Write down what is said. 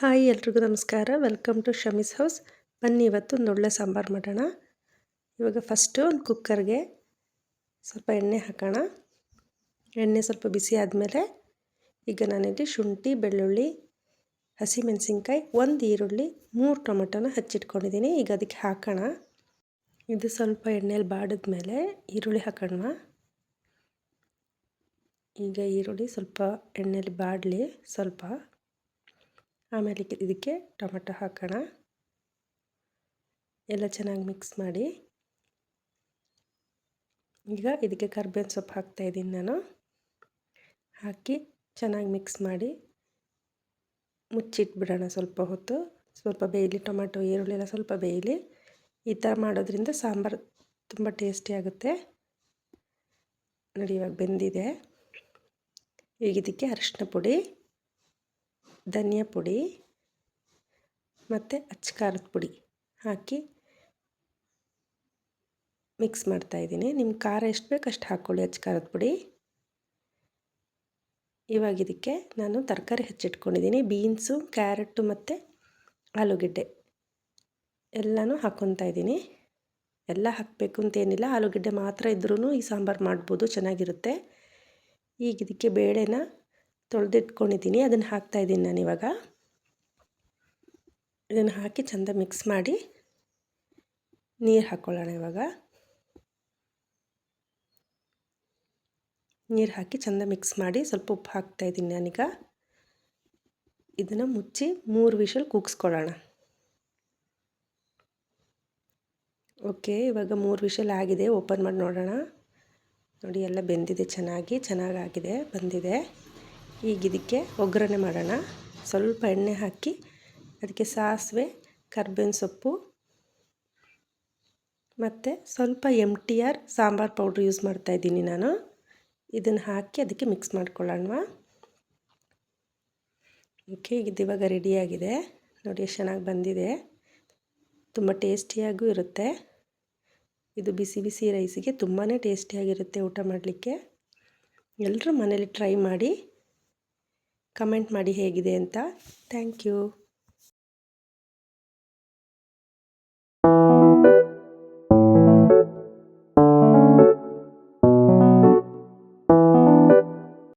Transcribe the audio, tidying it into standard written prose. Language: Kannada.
ಹಾಯ್ ಎಲ್ರಿಗೂ ನಮಸ್ಕಾರ. Welcome to Shami's house. ಬನ್ನಿ ಇವತ್ತು ಒಂದು ಒಳ್ಳೆ ಸಾಂಬಾರು ಮಾಡೋಣ. ಇವಾಗ ಫಸ್ಟು ಒಂದು ಕುಕ್ಕರ್ಗೆ ಸ್ವಲ್ಪ ಎಣ್ಣೆ ಹಾಕೋಣ. ಎಣ್ಣೆ ಸ್ವಲ್ಪ ಬಿಸಿ ಆದಮೇಲೆ ಈಗ ನಾನಿಲ್ಲಿ ಶುಂಠಿ, ಬೆಳ್ಳುಳ್ಳಿ, ಹಸಿಮೆಣಸಿನ್ಕಾಯಿ, 1 ಈರುಳ್ಳಿ, 3 ಟೊಮೆಟೊನ ಹಚ್ಚಿಟ್ಕೊಂಡಿದ್ದೀನಿ. ಈಗ ಅದಕ್ಕೆ ಹಾಕೋಣ. ಇದು ಸ್ವಲ್ಪ ಎಣ್ಣೆಯಲ್ಲಿ ಬಾಡಿದ್ಮೇಲೆ ಈರುಳ್ಳಿ ಹಾಕೋಣ. ಈಗ ಈರುಳ್ಳಿ ಸ್ವಲ್ಪ ಎಣ್ಣೆಯಲ್ಲಿ ಬಾಡಲಿ ಸ್ವಲ್ಪ. ಆಮೇಲೆ ಇದಕ್ಕೆ ಟೊಮೆಟೊ ಹಾಕೋಣ. ಎಲ್ಲ ಚೆನ್ನಾಗಿ ಮಿಕ್ಸ್ ಮಾಡಿ. ಈಗ ಇದಕ್ಕೆ ಕರಿಬೇವಿನ ಸೊಪ್ಪು ಹಾಕ್ತಾಯಿದ್ದೀನಿ ನಾನು. ಹಾಕಿ ಚೆನ್ನಾಗಿ ಮಿಕ್ಸ್ ಮಾಡಿ ಮುಚ್ಚಿಟ್ಬಿಡೋಣ ಸ್ವಲ್ಪ ಹೊತ್ತು. ಸ್ವಲ್ಪ ಬೇಯಲಿ, ಟೊಮೆಟೊ ಈರುಳ್ಳಿ ಎಲ್ಲ ಸ್ವಲ್ಪ ಬೇಯಲಿ. ಈ ಥರ ಮಾಡೋದ್ರಿಂದ ಸಾಂಬಾರು ತುಂಬ ಟೇಸ್ಟಿ ಆಗುತ್ತೆ. ನೋಡಿ ಇವಾಗ ಬೆಂದಿದೆ. ಈಗ ಇದಕ್ಕೆ ಅರಿಶಿನ ಪುಡಿ, ಧನಿಯಾ ಪುಡಿ ಮತ್ತು ಅಚ್ಚ ಖಾರದ ಪುಡಿ ಹಾಕಿ ಮಿಕ್ಸ್ ಮಾಡ್ತಾಯಿದ್ದೀನಿ. ನಿಮ್ಮ ಖಾರ ಎಷ್ಟು ಬೇಕು ಅಷ್ಟು ಹಾಕ್ಕೊಳ್ಳಿ ಅಚ್ಚ ಖಾರದ ಪುಡಿ. ಇವಾಗ ಇದಕ್ಕೆ ನಾನು ತರಕಾರಿ ಹೆಚ್ಚಿಟ್ಕೊಂಡಿದ್ದೀನಿ. ಬೀನ್ಸು, ಕ್ಯಾರೆಟು ಮತ್ತು ಆಲೂಗೆಡ್ಡೆ ಎಲ್ಲನೂ ಹಾಕ್ಕೊತಾ ಇದ್ದೀನಿ. ಎಲ್ಲ ಹಾಕಬೇಕು ಅಂತೇನಿಲ್ಲ, ಆಲೂಗೆಡ್ಡೆ ಮಾತ್ರ ಇದ್ರೂ ಈ ಸಾಂಬಾರು ಮಾಡ್ಬೋದು, ಚೆನ್ನಾಗಿರುತ್ತೆ. ಈಗ ಇದಕ್ಕೆ ಬೇಳೆನ ತೊಳೆದಿಟ್ಕೊಂಡಿದ್ದೀನಿ, ಅದನ್ನು ಹಾಕ್ತಾಯಿದ್ದೀನಿ ನಾನಿವಾಗ. ಇದನ್ನು ಹಾಕಿ ಚೆಂದ ಮಿಕ್ಸ್ ಮಾಡಿ ನೀರು ಹಾಕ್ಕೊಳ್ಳೋಣ. ಇವಾಗ ನೀರು ಹಾಕಿ ಚೆಂದ ಮಿಕ್ಸ್ ಮಾಡಿ ಸ್ವಲ್ಪ ಉಪ್ಪು ಹಾಕ್ತಾಯಿದ್ದೀನಿ ನಾನೀಗ. ಇದನ್ನು ಮುಚ್ಚಿ 3 ವಿಷಲ್ ಕೂಗಿಸ್ಕೊಳ್ಳೋಣ. ಓಕೆ, ಇವಾಗ 3 ವಿಷಲ್ ಆಗಿದೆ. ಓಪನ್ ಮಾಡಿ ನೋಡೋಣ. ನೋಡಿ ಎಲ್ಲ ಬೆಂದಿದೆ, ಚೆನ್ನಾಗಾಗಿದೆ, ಬಂದಿದೆ. ಈಗ ಇದಕ್ಕೆ ಒಗ್ಗರಣೆ ಮಾಡೋಣ. ಸ್ವಲ್ಪ ಎಣ್ಣೆ ಹಾಕಿ ಅದಕ್ಕೆ ಸಾಸಿವೆ, ಕರಿಬೇವಿನ ಸೊಪ್ಪು ಮತ್ತು ಸ್ವಲ್ಪ MTR ಸಾಂಬಾರು ಪೌಡ್ರ್ ಯೂಸ್ ಮಾಡ್ತಾಯಿದ್ದೀನಿ ನಾನು. ಇದನ್ನು ಹಾಕಿ ಅದಕ್ಕೆ ಮಿಕ್ಸ್ ಮಾಡ್ಕೊಳ್ಳೋಣ. ಓಕೆ, ಇದು ಇವಾಗ ರೆಡಿಯಾಗಿದೆ. ನೋಡಿ ಎಷ್ಟು ಚೆನ್ನಾಗಿ ಬಂದಿದೆ. ತುಂಬ ಟೇಸ್ಟಿಯಾಗೂ ಇರುತ್ತೆ. ಇದು ಬಿಸಿ ಬಿಸಿ ರೈಸಿಗೆ ತುಂಬಾ ಟೇಸ್ಟಿಯಾಗಿರುತ್ತೆ ಊಟ ಮಾಡಲಿಕ್ಕೆ. ಎಲ್ಲರೂ ಮನೇಲಿ ಟ್ರೈ ಮಾಡಿ ಕಮೆಂಟ್ ಮಾಡಿ ಹೇಗಿದೆ ಅಂತ. Thank you.